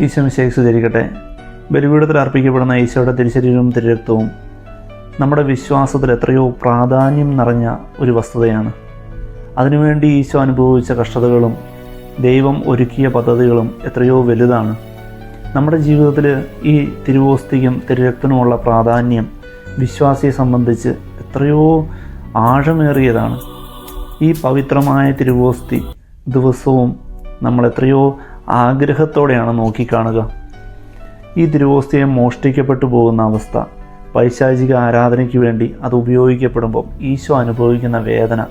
ഈശോ മിശിഹായ്ക്ക് സ്തുതിയായിരിക്കട്ടെ. ബലിപീഠത്തിൽ അർപ്പിക്കപ്പെടുന്ന ഈശോയുടെ തിരുശരീരവും തിരുരക്തവും നമ്മുടെ വിശ്വാസത്തിൽ എത്രയോ പ്രാധാന്യം നിറഞ്ഞ ഒരു വസ്തുതയാണ്. അതിനുവേണ്ടി ഈശോ അനുഭവിച്ച കഷ്ടതകളും ദൈവം ഒരുക്കിയ പദ്ധതികളും എത്രയോ വലുതാണ്. നമ്മുടെ ജീവിതത്തിൽ ഈ തിരുവോസ്തിക്കും തിരുരക്തനുമുള്ള പ്രാധാന്യം വിശ്വാസിയെ സംബന്ധിച്ച് എത്രയോ ആഴമേറിയതാണ്. ഈ പവിത്രമായ തിരുവോസ്തി ദിവസവും നമ്മൾ എത്രയോ ആഗ്രഹത്തോടെയാണ് നോക്കിക്കാണുക. ഈ തിരുവോസ്തിയെ മോഷ്ടിക്കപ്പെട്ടു പോകുന്ന അവസ്ഥ, പൈശാചിക ആരാധനയ്ക്ക് വേണ്ടി അത് ഉപയോഗിക്കപ്പെടുമ്പോൾ ഈശോ അനുഭവിക്കുന്ന വേദന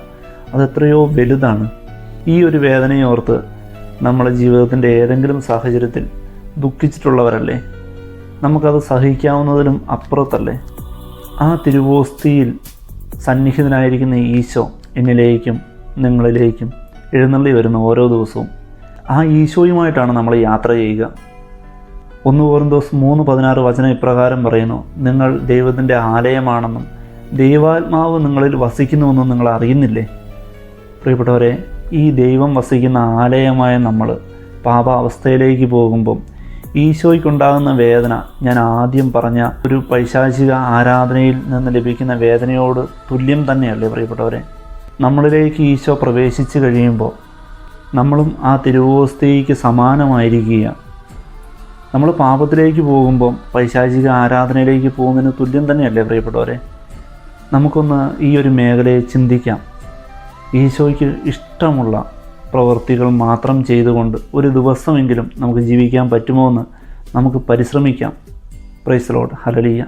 അതെത്രയോ വലുതാണ്. ഈ ഒരു വേദനയോർത്ത് നമ്മുടെ ജീവിതത്തിൻ്റെ ഏതെങ്കിലും സാഹചര്യത്തിൽ ദുഃഖിച്ചിട്ടുള്ളവരല്ലേ? നമുക്കത് സഹിക്കാവുന്നതിലും അപ്പുറത്തല്ലേ? ആ തിരുവോസ്തിയിൽ സന്നിഹിതനായിരിക്കുന്ന ഈശോ എന്നിലേക്കും നിങ്ങളിലേക്കും എഴുന്നള്ളി വരുന്ന ഓരോ ദിവസവും ആ ഈശോയുമായിട്ടാണ് നമ്മൾ യാത്ര ചെയ്യുക. 1 കൊരിന്തോസ് 3:16 വചനം ഇപ്രകാരം പറയുന്നു: നിങ്ങൾ ദൈവത്തിൻ്റെ ആലയമാണെന്നും ദൈവാത്മാവ് നിങ്ങളിൽ വസിക്കുന്നുവെന്നും നിങ്ങൾ അറിയുന്നില്ലേ? പ്രിയപ്പെട്ടവരെ, ഈ ദൈവം വസിക്കുന്ന ആലയമായ നമ്മൾ പാപാവസ്ഥയിലേക്ക് പോകുമ്പം ഈശോയ്ക്കുണ്ടാകുന്ന വേദന ഞാൻ ആദ്യം പറഞ്ഞ ഒരു പൈശാചിക ആരാധനയിൽ നിന്ന് ലഭിക്കുന്ന വേദനയോട് തുല്യം തന്നെയല്ലേ പ്രിയപ്പെട്ടവരെ? നമ്മളിലേക്ക് ഈശോ പ്രവേശിച്ച് കഴിയുമ്പോൾ നമ്മളും ആ തിരുവോസ്തിക്ക് സമാനമായിരിക്കുക. നമ്മൾ പാപത്തിലേക്ക് പോകുമ്പം പൈശാചിക ആരാധനയിലേക്ക് പോകുന്നതിന് തുല്യം തന്നെയല്ലേ പ്രിയപ്പെട്ടവരെ? നമുക്കൊന്ന് ഈ ഒരു മേഖലയെ ചിന്തിക്കാം. ഈശോയ്ക്ക് ഇഷ്ടമുള്ള പ്രവൃത്തികൾ മാത്രം ചെയ്തുകൊണ്ട് ഒരു ദിവസമെങ്കിലും നമുക്ക് ജീവിക്കാൻ പറ്റുമോ എന്ന് നമുക്ക് പരിശ്രമിക്കാം. Praise the lord. ഹല്ലേലൂയ.